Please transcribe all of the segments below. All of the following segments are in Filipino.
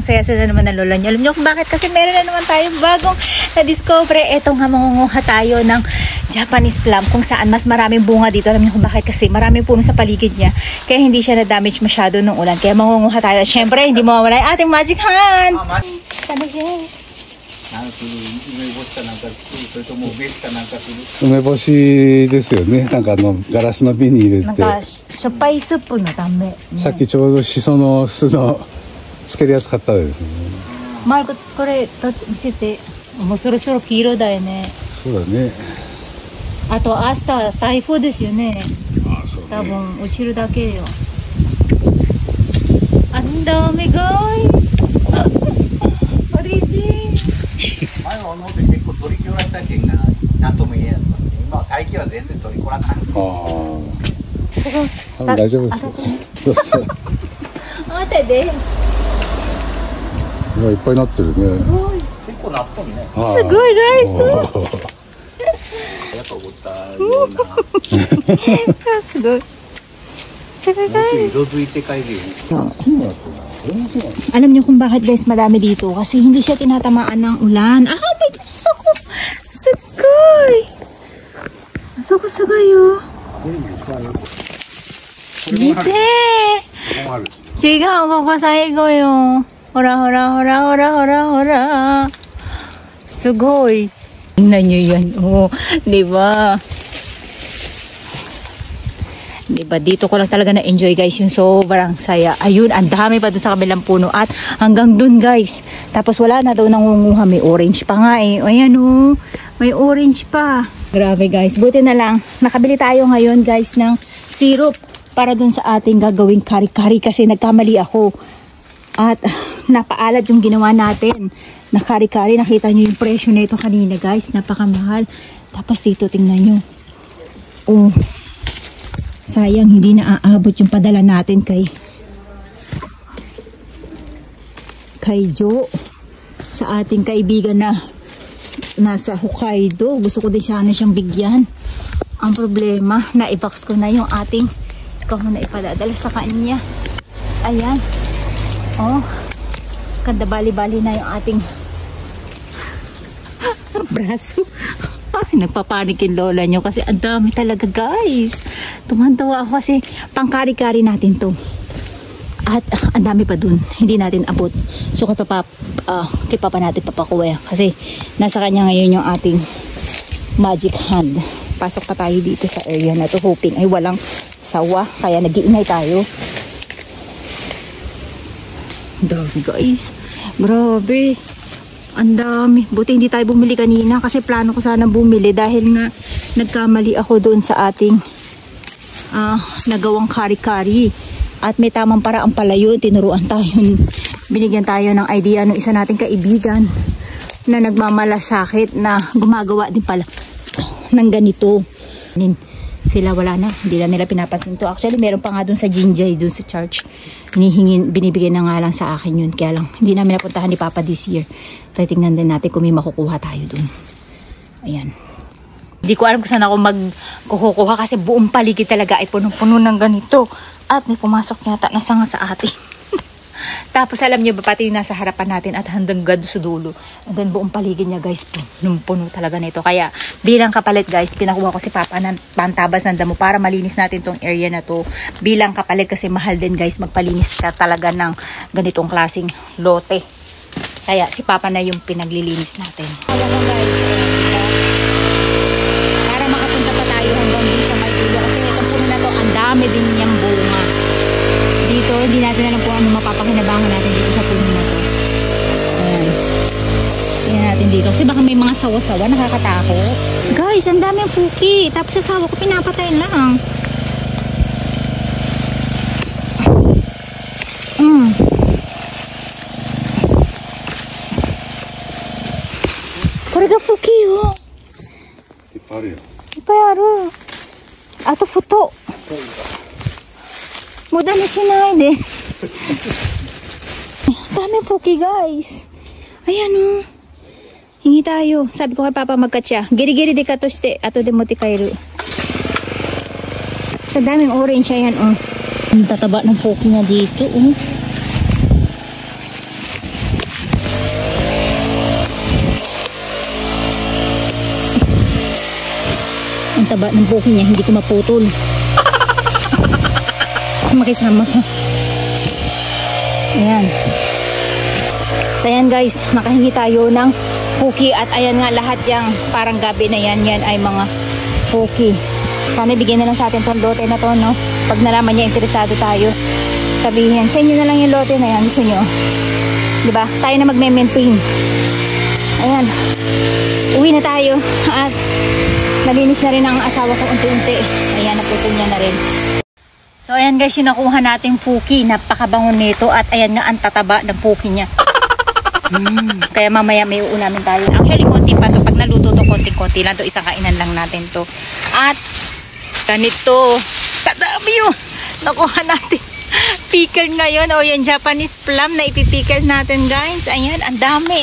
saya-saya na naman ng lola niyo. Alam niyo kung bakit? Kasi meron na naman tayong bagong na-discover. Eto nga, mangunguha tayo ng Japanese plum kung saan mas maraming bunga dito. Alam niyo kung bakit? Kasi maraming puno sa paligid niya. Kaya hindi siya na-damage masyado ng ulan. Kaya mangunguha tayo. At syempre, hindi mawawala yung ating magic hand. Ano siya? 梅干しですよね。なんかガラスの瓶に入れて。なんかしょっぱいスープのため、ね。さっきちょうどシソの巣のつけるやつ買ったですね。マルコこれ見せて。もうそろそろ黄色だよね。そうだね。あと明日は台風ですよね。あ、そうね。多分落ちるだけよ。Ang dami guys. Original. 前は飲んで結構取り切られたけんが何とも言えんので、今は最近は全然取りこらない。ああ、大丈夫ですよ。どうぞ。待ってで。いっぱいなってるね。結構なっとんね。すごいガイス。やと思ったような。すごい。すごいguys. 色づいて帰るよ。Alam niyo kung bakit guys madami dito? Kasi hindi siya tinatamaan ng ulan. Ah, my gosh! Sugoy! Sugoy yo. Mite! Chiga, kukusay ko yo. Hora, hora, hora, hora, hora, hora. Sugoy. Tingnan niyo yan. Oh, diba? Diba, dito ko lang talaga na-enjoy guys yung sobrang saya. Ayun, ang dami pa dun sa kabilang puno at hanggang dun guys. Tapos wala na daw nangunguha. May orange pa nga eh. Ayan oh, may orange pa. Grabe guys, buti na lang. Nakabili tayo ngayon guys ng syrup para dun sa ating gagawing kari-kari kasi nagkamali ako. At napaalat yung ginawa natin na kari-kari. Nakita nyo yung presyo nito kanina guys. Napakamahal. Tapos dito tingnan nyo. Oh, sayang hindi na aabot yung padala natin kay Jo, sa ating kaibigan na nasa Hokkaido. Gusto ko din sana siyang bigyan. Ang problema, na-i-box ko na yung ating kahon na ipadadala sa kanya. Ayan. Oh, kada bali-bali na yung ating braso. Ay, nagpapanik yung lola nyo kasi ang dami talaga guys. Tumantawa ako kasi pangkari-kari natin to. At ang dami pa dun. Hindi natin abot. So kay papa natin papakuha. Kasi nasa kanya ngayon yung ating magic hand. Pasok pa tayo dito sa area na to. Hoping ay walang sawa. Kaya nag-iingay tayo. Dami guys. Grabe. Ang dami. Buti hindi tayo bumili kanina kasi plano ko sana bumili dahil nga nagkamali ako doon sa ating nagawang kari-kari. At may tamang paraan pala yun. Tinuruan tayo. Binigyan tayo ng idea ng isa nating kaibigan na nagmamalasakit na gumagawa din pala ng ganito. Sila wala na. Hindi na nila pinapansin to. Actually, meron pa nga dun sa Jinjay, dun sa church. Binibigay na nga lang sa akin yun. Kaya lang, hindi namin napuntahan ni Papa this year. Tingnan din natin kung may makukuha tayo dun. Ayan. Hindi ko alam kung saan ako magkukuha kasi buong paligid talaga ay punong-puno ng ganito. At may pumasok yata na sanga sa atin. Tapos alam niyo ba pati yung nasa harapan natin at hanggang gado sa dulo. And then buong paligid niya guys, puno talaga nito. Kaya bilang kapalit guys, pinakuha ko si Papa ng pantabas ng damo para malinis natin tong area na to. Bilang kapalit kasi mahal din guys magpalinis ka talaga ng ganitong klaseng lote. Kaya si Papa na yung pinaglilinis natin. Alam mo guys, para makapunta pa tayo hanggang dun sa may dulo. Kasi itong puno na to, ang dami din niyang bunga. Dito, hindi natin alam kung ano mapapakinabangan natin dito sa puno na to. Ayan. Ayan natin dito. Kasi baka may mga sawa-sawa, nakakatakot. Guys, ang dami ang puki. Tapos sa sawa ko, pinapatay lang. Kore ga puki yo. Ipari yo. Ippai aru. Ato foto. Muda na shinai de. Dami puki guys. Ayan o. Hingi tayo. Sabi ko kay Papa magkatsa. Giri-giri de kato shite. Ato de mote kairu. Sa daming orange ayan o. Ang tataba ng puki niya dito o. taba ng puki niya, hindi ko maputol. Makisama ko. Ayan. So ayan guys, nakahingi tayo ng puki at ayan nga lahat yung parang gabi na yan ay mga puki. Sana bigyan na lang sa atin tong lote na to, no? Pag nalaman niya interesado tayo, sabihin, sa inyo na lang yung lote na yan, gusto nyo. Diba? Tayo na magme-maintain. Ayan. Uwi na tayo at nalinis na rin ang asawa ko unti-unti. Ayan, naputol niya na rin. So ayan guys, yung nakuha nating puki, napakabango nito at ayan nga ang tataba ng puki niya. Kaya mamaya may uulamin tayo. Actually, konti pa to. Pag naluto to, konti-konti lang to. Isang kainan lang natin to. At ganito, kadami yun. Nakuha natin pickle ngayon. O yan, Japanese plum na ipipickle natin guys. Ayan, ang dami.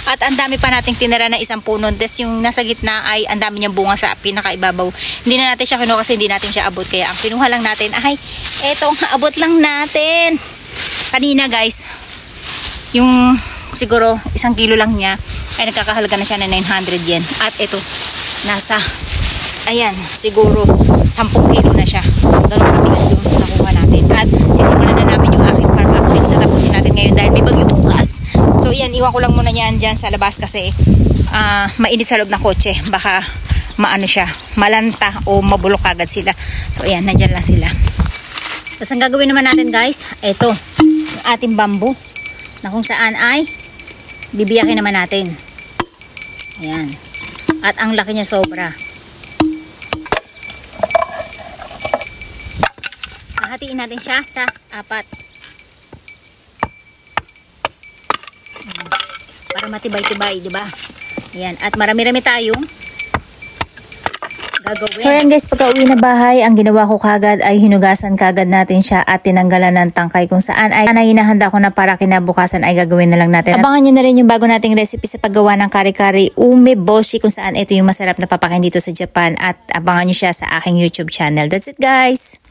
At ang dami pa nating tinira na isang puno. Tapos yung nasa gitna ay ang dami niyang bunga sa pinakaibabaw. Hindi na natin siya kinuha kasi hindi natin siya abot. Kaya ang kinuha lang natin ay etong abot lang natin. Kanina guys, yung siguro 1 kilo lang niya ay nagkakahalaga na siya na 900 yen. At ito, nasa ayan, siguro 10 kilo na siya. Ganun kami yung nakuha natin. At sisimulan na namin yung aking farm. Actually, tatapusin natin ngayon dahil may bagyong bukas. So, yan, iwan ko lang muna yan dyan sa labas kasi mainit sa loob ng kotse. Baka maano siya, malanta o mabulok agad sila. So, ayan, nandyan lang sila. Tapos, ang gagawin naman natin guys, ito, yung ating bamboo na kung saan ay bibiyakin naman natin. Ayan. At ang laki niya sobra. Hatiin natin siya sa 4. Para matibay-tibay, di ba? Ayan. At marami-rami tayong gagawin. So ayan guys, pagka uwi na bahay, ang ginawa ko kagad ay hinugasan kagad natin siya at tinanggalan ng tangkay kung saan ay hinahanda ko na para kinabukasan ay gagawin na lang natin. Abangan nyo na rin yung bago nating recipe sa paggawa ng kare-kare umeboshi kung saan ito yung masarap na papakain dito sa Japan at abangan nyo siya sa aking YouTube channel. That's it guys!